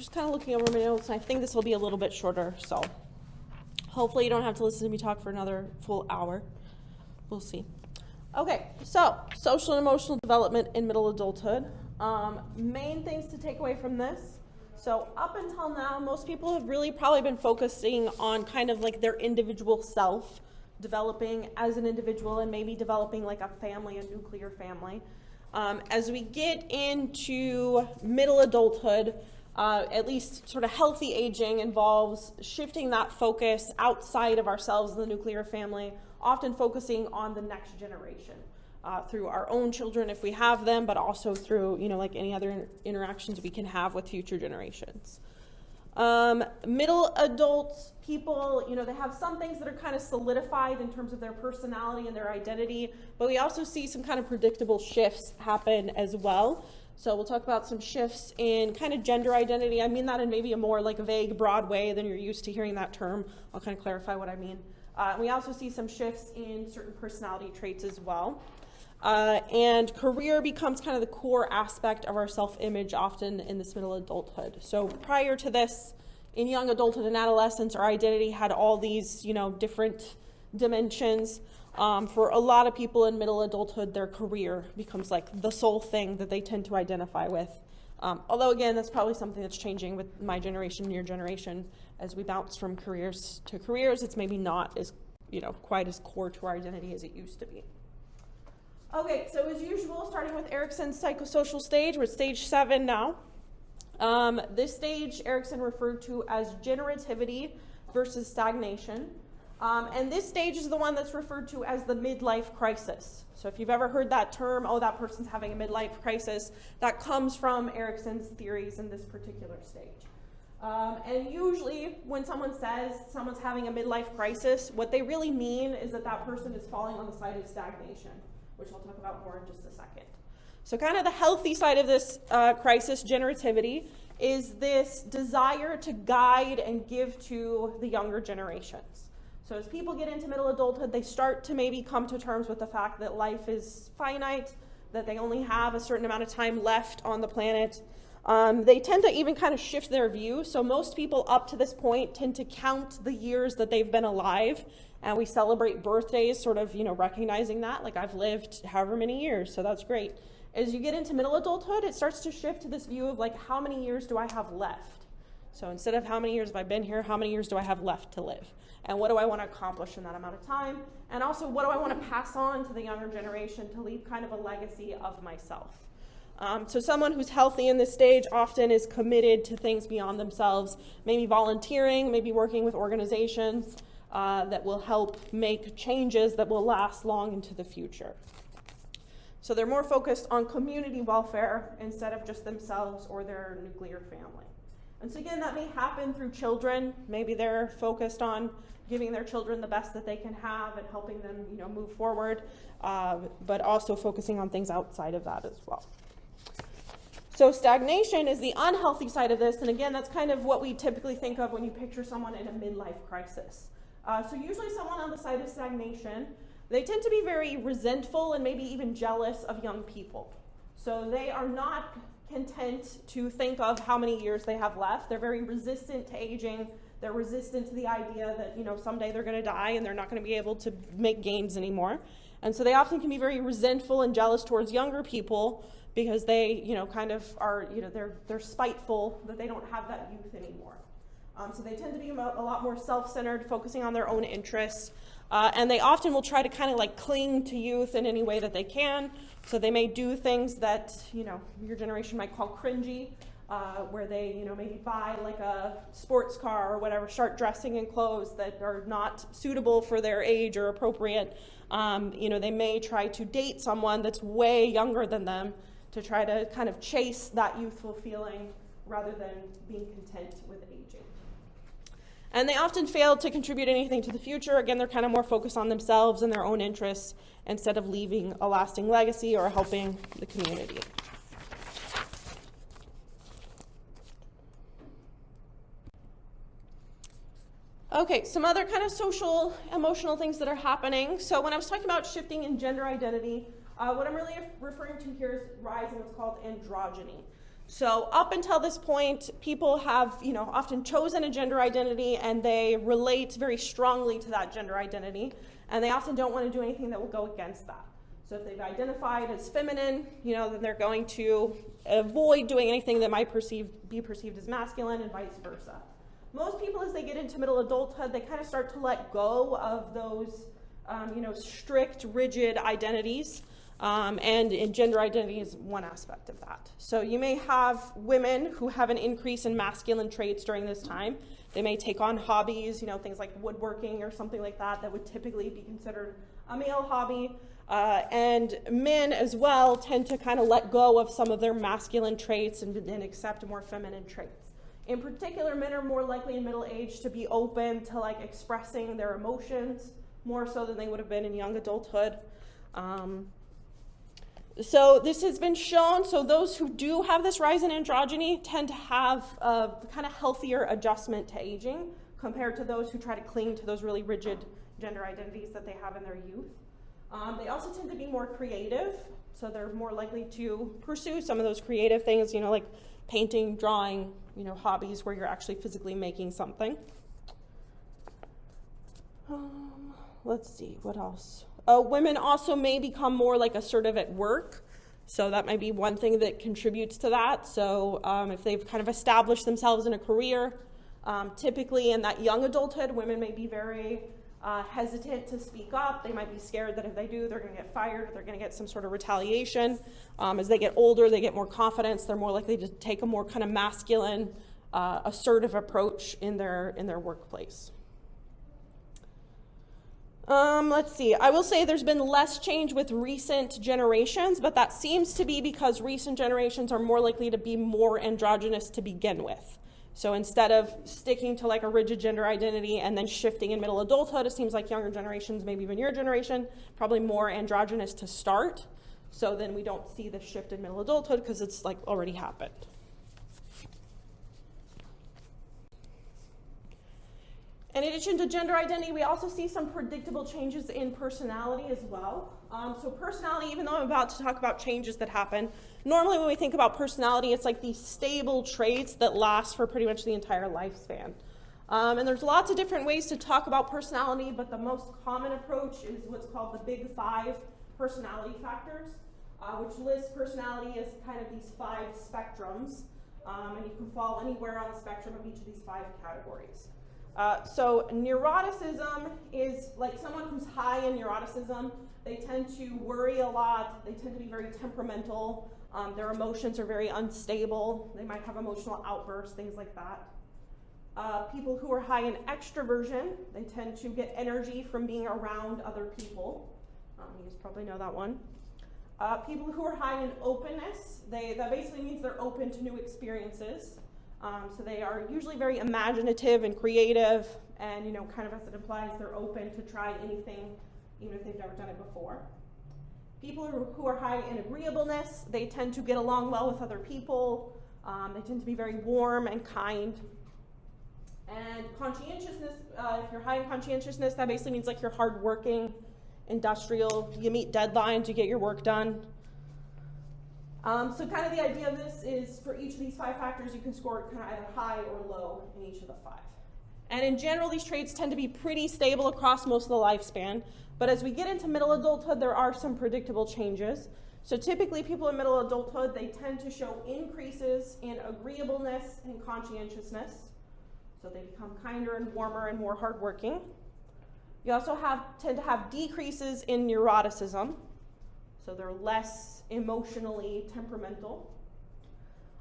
just kind of looking over my notes, and I think this will be a little bit shorter, so hopefully you don't have to listen to me talk for another full hour. We'll see. Okay, so social and emotional development in middle adulthood. Main things to take away from this. So up until now, most people have really probably been focusing on kind of like their individual self, developing as an individual and maybe developing like a family, a nuclear family. As we get into middle adulthood, at least sort of healthy aging involves shifting that focus outside of ourselves and the nuclear family, often focusing on the next generation through our own children if we have them, but also through, like any other interactions we can have with future generations. Middle adult people, they have some things that are kind of solidified in terms of their personality and their identity, but we also see some kind of predictable shifts happen as well. So we'll talk about some shifts in kind of gender identity. I mean that in maybe a more like vague, broad way than you're used to hearing that term. I'll kind of clarify what I mean. We also see some shifts in certain personality traits as well. And career becomes kind of the core aspect of our self-image often in this middle adulthood. So prior to this, in young adulthood and adolescence, our identity had all these, different dimensions. For a lot of people in middle adulthood, their career becomes like the sole thing that they tend to identify with. Although again, that's probably something that's changing with my generation and your generation. As we bounce from careers to careers, it's maybe not as, quite as core to our identity as it used to be. Okay, so as usual, starting with Erikson's psychosocial stage, we're at stage 7 now. This stage, Erikson referred to as generativity versus stagnation. And this stage is the one that's referred to as the midlife crisis. So if you've ever heard that term, oh, that person's having a midlife crisis, that comes from Erikson's theories in this particular stage. And usually when someone says someone's having a midlife crisis, what they really mean is that that person is falling on the side of stagnation, which I'll talk about more in just a second. So kind of the healthy side of this crisis, generativity, is this desire to guide and give to the younger generations. So as people get into middle adulthood, they start to maybe come to terms with the fact that life is finite, that they only have a certain amount of time left on the planet. They tend to even kind of shift their view. So most people up to this point tend to count the years that they've been alive, and we celebrate birthdays sort of, recognizing that, like I've lived however many years, so that's great. As you get into middle adulthood, it starts to shift to this view of like, how many years do I have left? So instead of how many years have I been here, how many years do I have left to live? And what do I want to accomplish in that amount of time? And also, what do I want to pass on to the younger generation to leave kind of a legacy of myself? So someone who's healthy in this stage often is committed to things beyond themselves, maybe volunteering, maybe working with organizations that will help make changes that will last long into the future. So they're more focused on community welfare instead of just themselves or their nuclear family. And so again, that may happen through children. Maybe they're focused on giving their children the best that they can have and helping them, move forward, but also focusing on things outside of that as well. So stagnation is the unhealthy side of this, and again, that's kind of what we typically think of when you picture someone in a midlife crisis. So usually someone on the side of stagnation, they tend to be very resentful and maybe even jealous of young people. So they are not content to think of how many years they have left. They're very resistant to aging. They're resistant to the idea that, someday they're going to die and they're not going to be able to make gains anymore. And so they often can be very resentful and jealous towards younger people because they, kind of are, they're spiteful that they don't have that youth anymore. So they tend to be a lot more self-centered, focusing on their own interests. And they often will try to kind of like cling to youth in any way that they can. So they may do things that, your generation might call cringy, where they, maybe buy like a sports car or whatever, start dressing in clothes that are not suitable for their age or appropriate. They may try to date someone that's way younger than them to try to kind of chase that youthful feeling rather than being content with aging. And they often fail to contribute anything to the future. Again, they're kind of more focused on themselves and their own interests instead of leaving a lasting legacy or helping the community. Okay, some other kind of social, emotional things that are happening. So when I was talking about shifting in gender identity, what I'm really referring to here is rise in what's called androgyny. So up until this point, people have, often chosen a gender identity and they relate very strongly to that gender identity, and they often don't want to do anything that will go against that. So if they've identified as feminine, then they're going to avoid doing anything that might be perceived as masculine, and vice versa. Most people, as they get into middle adulthood, they kind of start to let go of those, strict, rigid identities. And gender identity is one aspect of that. So you may have women who have an increase in masculine traits during this time. They may take on hobbies, things like woodworking or something like that would typically be considered a male hobby. And men as well tend to kind of let go of some of their masculine traits and accept more feminine traits. In particular, men are more likely in middle age to be open to expressing their emotions more so than they would have been in young adulthood. So this has been shown, so those who do have this rise in androgyny tend to have a kind of healthier adjustment to aging compared to those who try to cling to those really rigid gender identities that they have in their youth. They also tend to be more creative, so they're more likely to pursue some of those creative things, like painting, drawing, hobbies where you're actually physically making something. Let's see, what else? Women also may become more assertive at work, so that might be one thing that contributes to that. So if they've kind of established themselves in a career, typically in that young adulthood, women may be very hesitant to speak up. They might be scared that if they do, they're going to get fired, they're going to get some sort of retaliation. As they get older, they get more confidence, they're more likely to take a more kind of masculine, assertive approach in their workplace. Let's see. I will say there's been less change with recent generations, but that seems to be because recent generations are more likely to be more androgynous to begin with. So instead of sticking to a rigid gender identity and then shifting in middle adulthood, it seems like younger generations, maybe even your generation, probably more androgynous to start. So then we don't see the shift in middle adulthood because it's already happened. In addition to gender identity, we also see some predictable changes in personality as well. So personality, even though I'm about to talk about changes that happen, normally when we think about personality, it's these stable traits that last for pretty much the entire lifespan. And there's lots of different ways to talk about personality, but the most common approach is what's called the Big 5 personality factors, which lists personality as kind of these 5 spectrums, and you can fall anywhere on the spectrum of each of these 5 categories. So neuroticism is someone who's high in neuroticism. They tend to worry a lot. They tend to be very temperamental. Their emotions are very unstable. They might have emotional outbursts, things like that. People who are high in extroversion, they tend to get energy from being around other people. You guys probably know that one. People who are high in openness, that basically means they're open to new experiences. So they are usually very imaginative and creative, and kind of as it implies, they're open to try anything, even if they've never done it before. People who are high in agreeableness, they tend to get along well with other people. They tend to be very warm and kind. And conscientiousness, if you're high in conscientiousness, that basically means you're hardworking, industrial, you meet deadlines, you get your work done. So kind of the idea of this is for each of these 5 factors, you can score kind of either high or low in each of the 5. And in general, these traits tend to be pretty stable across most of the lifespan. But as we get into middle adulthood, there are some predictable changes. So typically, people in middle adulthood, they tend to show increases in agreeableness and conscientiousness. So they become kinder and warmer and more hardworking. You also tend to have decreases in neuroticism. So they're less emotionally temperamental.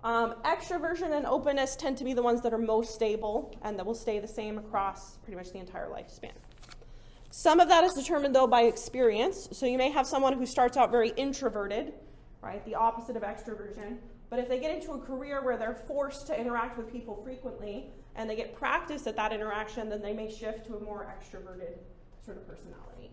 Extroversion and openness tend to be the ones that are most stable and that will stay the same across pretty much the entire lifespan. Some of that is determined, though, by experience. So you may have someone who starts out very introverted, right, the opposite of extroversion. But if they get into a career where they're forced to interact with people frequently and they get practice at that interaction, then they may shift to a more extroverted sort of personality.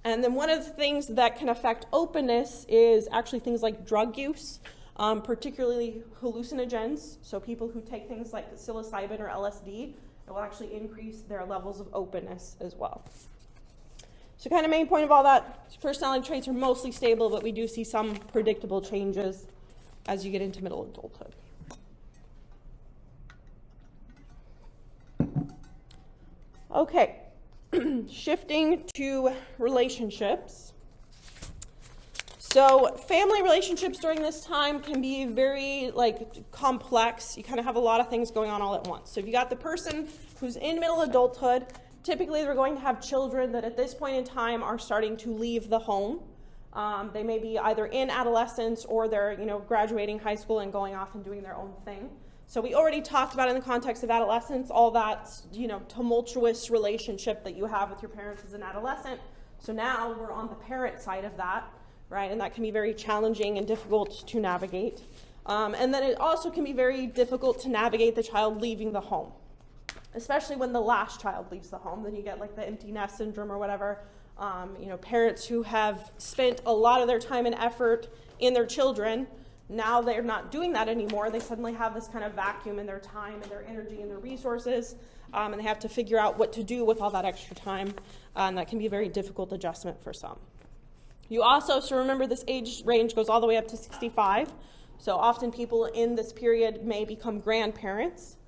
And then one of the things that can affect openness is actually things like drug use, particularly hallucinogens. So people who take things like psilocybin or LSD, it will actually increase their levels of openness as well. So kind of main point of all that, personality traits are mostly stable, but we do see some predictable changes as you get into middle adulthood. Okay, shifting to relationships. So family relationships during this time can be very complex. You kind of have a lot of things going on all at once. So if you got the person who's in middle adulthood, typically they're going to have children that at this point in time are starting to leave the home. They may be either in adolescence or they're graduating high school and going off and doing their own thing. So we already talked about in the context of adolescence, all that tumultuous relationship that you have with your parents as an adolescent. So now we're on the parent side of that, right? And that can be very challenging and difficult to navigate. And then it also can be very difficult to navigate the child leaving the home, especially when the last child leaves the home. Then you get the empty nest syndrome or whatever. Parents who have spent a lot of their time and effort in their children, now they're not doing that anymore. They suddenly have this kind of vacuum in their time and their energy and their resources, and they have to figure out what to do with all that extra time, and that can be a very difficult adjustment for some. You also, so remember, this age range goes all the way up to 65, so often people in this period may become grandparents,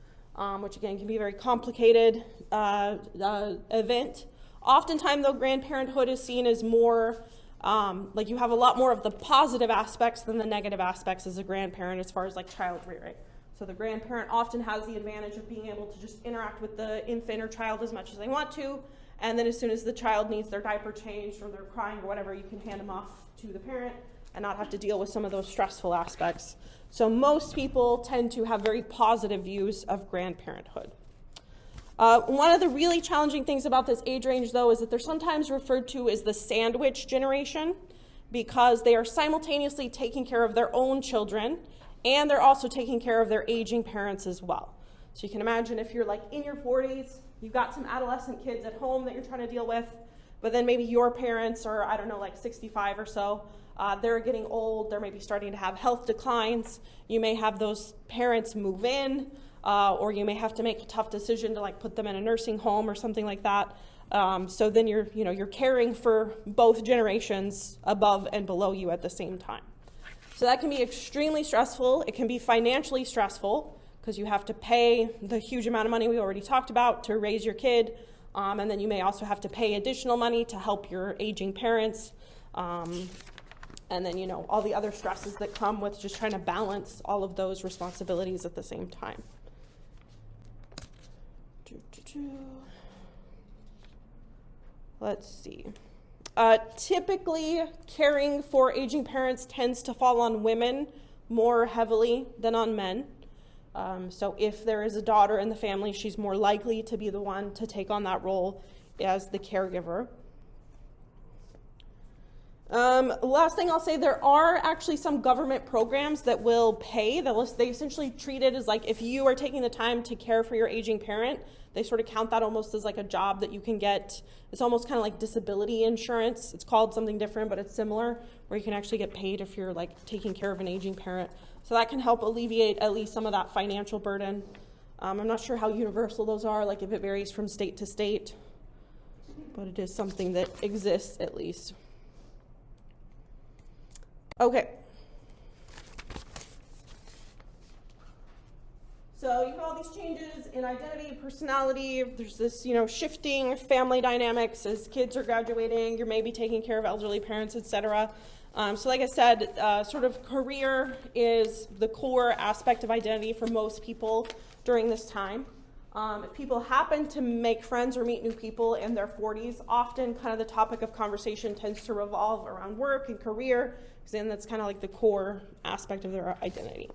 which again can be a very complicated event. Oftentimes, though, grandparenthood is seen as more, you have a lot more of the positive aspects than the negative aspects as a grandparent as far as child rearing. So the grandparent often has the advantage of being able to just interact with the infant or child as much as they want to, and then as soon as the child needs their diaper changed or they're crying or whatever, you can hand them off to the parent and not have to deal with some of those stressful aspects. So most people tend to have very positive views of grandparenthood. One of the really challenging things about this age range, though, is that they're sometimes referred to as the sandwich generation because they are simultaneously taking care of their own children and they're also taking care of their aging parents as well. So you can imagine if you're in your 40s, you've got some adolescent kids at home that you're trying to deal with, but then maybe your parents are, 65 or so, they're getting old, they're maybe starting to have health declines. You may have those parents move in, or you may have to make a tough decision to put them in a nursing home or something like that. So then you're caring for both generations above and below you at the same time. So that can be extremely stressful. It can be financially stressful because you have to pay the huge amount of money we already talked about to raise your kid. And then you may also have to pay additional money to help your aging parents. And then, all the other stresses that come with just trying to balance all of those responsibilities at the same time. Let's see. Typically, caring for aging parents tends to fall on women more heavily than on men. So if there is a daughter in the family, she's more likely to be the one to take on that role as the caregiver. Last thing I'll say, there are actually some government programs that will pay. They essentially treat it as if you are taking the time to care for your aging parent, they sort of count that almost as a job that you can get. It's almost kind of like disability insurance. It's called something different, but it's similar, where you can actually get paid if you're taking care of an aging parent. So that can help alleviate at least some of that financial burden. I'm not sure how universal those are, if it varies from state to state, but it is something that exists at least. Okay. So you have all these changes in identity, personality. There's this, shifting family dynamics as kids are graduating. You're maybe taking care of elderly parents, etc. So like I said, sort of career is the core aspect of identity for most people during this time. If people happen to make friends or meet new people in their 40s, often kind of the topic of conversation tends to revolve around work and career, because then that's kind of the core aspect of their identity.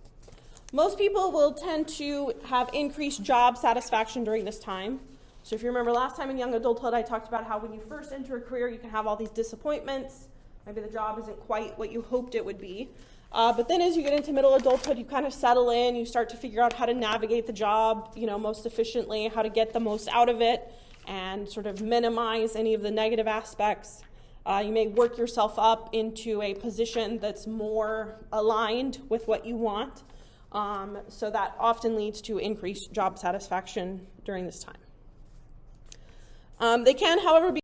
Most people will tend to have increased job satisfaction during this time. So if you remember last time in young adulthood, I talked about how when you first enter a career, you can have all these disappointments. Maybe the job isn't quite what you hoped it would be. But then as you get into middle adulthood, you kind of settle in, you start to figure out how to navigate the job, most efficiently, how to get the most out of it, and sort of minimize any of the negative aspects. You may work yourself up into a position that's more aligned with what you want. So that often leads to increased job satisfaction during this time. They can, however, be